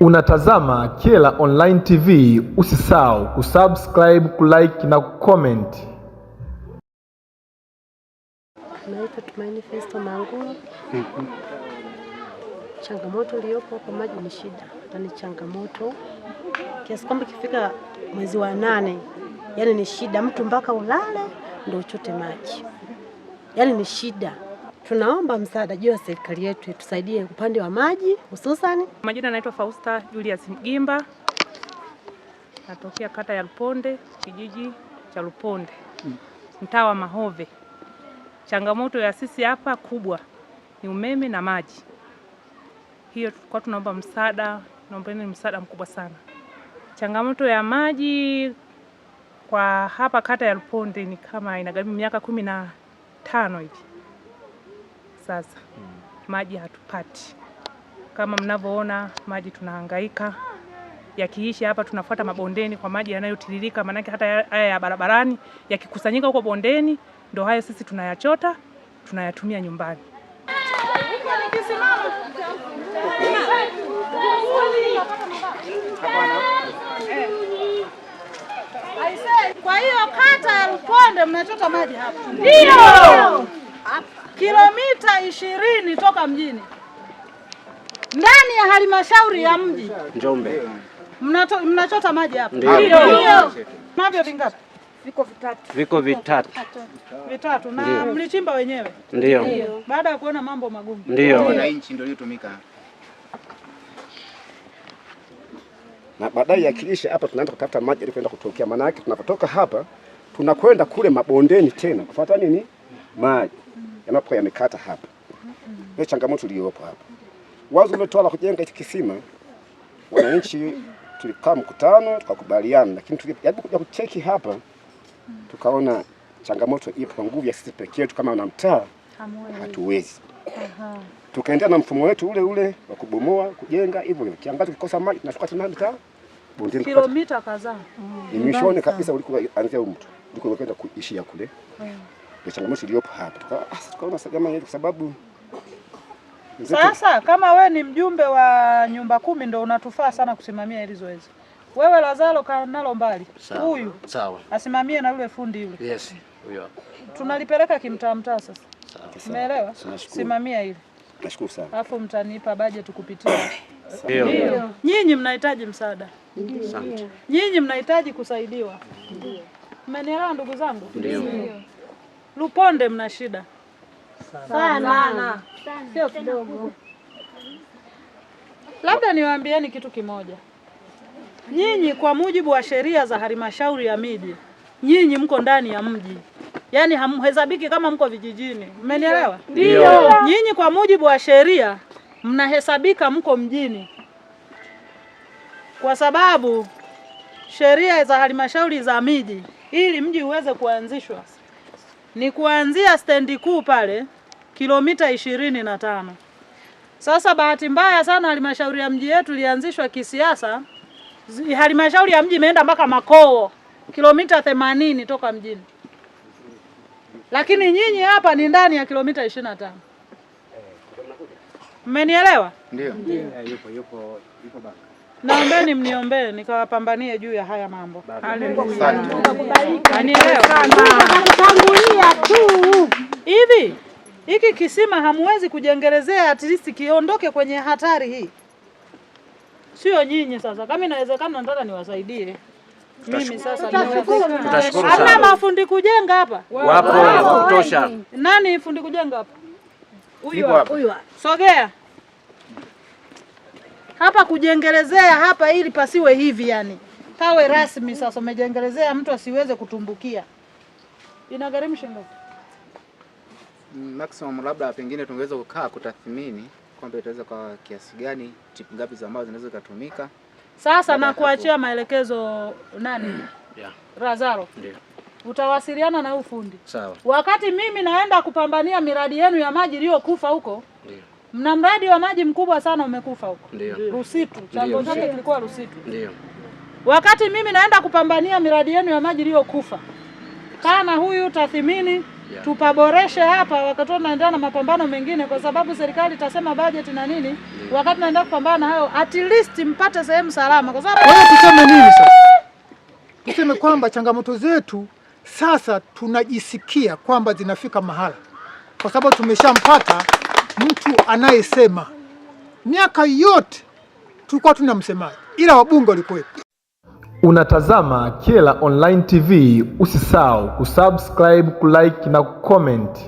Unatazama Kyela Online TV, usisahau kusubscribe, kulike na kucomment. Naitwa Tumaini Festo Mangulu. Changamoto iliyopo kwa maji ni shida, na ni changamoto kiasi kwamba ikifika mwezi wa 8, yani ni shida, mtu mpaka ulale ndio uchote maji. Yani ni shida. Tunaomba msaada juu ya serikali yetu itusaidie upande wa maji hususani. Majina naitwa Fausta Julius Mgimba. Natokea kata ya Luponde, kijiji cha Luponde, mtaa wa Mahove. Changamoto ya sisi hapa kubwa ni umeme na maji. Hiyo kwa tunaomba msaada, naombeni msaada mkubwa sana. Changamoto ya maji kwa hapa kata ya Luponde ni kama inagharimu miaka 15 hivi. Sasa maji hatupati. Kama mnavyoona maji tunahangaika. Yakiishi hapa tunafuata mabondeni kwa maji yanayotiririka, maana hata haya ya barabarani yakikusanyika huko bondeni ndio hayo sisi tunayachota, tunayatumia nyumbani. Kwa hiyo kata ya Luponde mnachota maji hapa? Ndio. Kilomita 20 toka mjini. Ndani ya halmashauri ya mji Njombe. Mnachota maji hapa? Ndio. Navyo vingapi? Viko vitatu. Vitatu. Na mlichimba wenyewe? Ndio. Baada ya kuona mambo magumu. Ndio. Wananchi ndio ilitumika. Na baadaye yakiisha hapa tunaanza kutafuta maji ili kwenda kutokea. Maana yake tunapotoka hapa tunakwenda kule mabondeni tena kufuata nini? Maji. Yanapokuwa yamekata hapa. Hiyo changamoto iliyopo hapa. Wazo umetoa la kujenga hiki kisima. Wananchi tulikaa mkutano tukakubaliana, lakini tulijaribu kuja kucheki hapa tukaona changamoto ipo kwa nguvu ya sisi pekee yetu kama wanamtaa hatuwezi. Tukaendelea na mfumo wetu ule ule wa kubomoa, kujenga hivyo hivyo. Kiangazi kikosa maji tunachukua tena mtaa bondeni kilomita kadhaa. Ni mishoni kabisa ulikoanzia mtu. Ndiko kwenda kuishia kule. Ndio changamoto iliyopo hapa. Tukaona kama hiyo kwa sababu sasa kama we ni mjumbe wa nyumba 10 ndio unatufaa sana kusimamia hili zoezi. Wewe Lazaro kanalo mbali. Huyu. Sawa. Asimamie na yule fundi yule. Yes, huyo. Tunalipeleka kimtaa sasa. Sawa. Umeelewa? Simamia hili. Nashukuru sana. Alafu mtanipa budget kupitia. Ndio. Nyinyi mnahitaji msaada. Asante. Nyinyi mnahitaji kusaidiwa. Ndio. Mmenielewa ndugu zangu? Ndio. Luponde mna shida. Sana. Sio kidogo. Labda niwaambieni kitu kimoja. Nyinyi kwa mujibu wa sheria za halmashauri ya miji, nyinyi mko ndani ya mji. Yaani hamhesabiki kama mko vijijini. Mmenielewa? Ndio. Nyinyi kwa mujibu wa sheria mnahesabika mko mjini. Kwa sababu sheria za halmashauri za miji ili mji uweze kuanzishwa ni kuanzia stendi kuu pale kilomita 25. Sasa bahati mbaya sana halmashauri ya mji yetu ilianzishwa kisiasa. Halmashauri ya mji imeenda mpaka Makoo kilomita 80 toka mjini. Lakini nyinyi hapa ni ndani ya kilomita 25. Mmenielewa? Ndio. Yupo baba. Naombeni mniombee nikawapambanie juu ya haya mambo. Asante. Anielewa? Tunakutangulia tu. Hivi hiki kisima hamwezi kujengelezea at least kiondoke kwenye hatari hii. Sio nyinyi sasa. Kama inawezekana nataka niwasaidie. Mimi sasa Tutashukuru sana. sana. Mafundi kujenga hapa? Wapo kutosha. Nani fundi kujenga hapa? Huyu hapa. Sogea. Hapa kujengelezea hapa ili pasiwe hivi yani. Kawe rasmi sasa umejengelezea mtu asiweze kutumbukia. Inagharimu shilingi ngapi? Maximum labda pengine tungeweza kukaa kutathmini kwamba itaweza kwa kiasi gani, tipu ngapi za ambao zinaweza kutumika. Sasa na kuachia maelekezo nani? Lazaro. Ndio. Utawasiliana na ufundi. Sawa. Wakati mimi naenda kupambania miradi yenu ya maji iliyokufa huko. Ndio. Mna mradi wa maji mkubwa sana umekufa huko. Ndio. Rusitu. Chanzo chake kilikuwa Rusitu. Ndio. Wakati mimi naenda kupambania miradi yenu ya maji iliyokufa. Kana huyu tathmini tupaboreshe hapa wakati tunaendelea na mapambano mengine, kwa sababu serikali itasema budget na nini, wakati tunaendelea kupambana hayo, at least mpate sehemu salama. Kwa sababu tuseme nini sasa? Tuseme kwamba changamoto zetu sasa tunajisikia kwamba zinafika mahala, kwa sababu tumeshampata mtu anayesema. Miaka yote tulikuwa tuna msemaji, ila wabunge walikuwepo. Unatazama Kyela Online TV, usisahau kusubscribe, kulike na kucomment.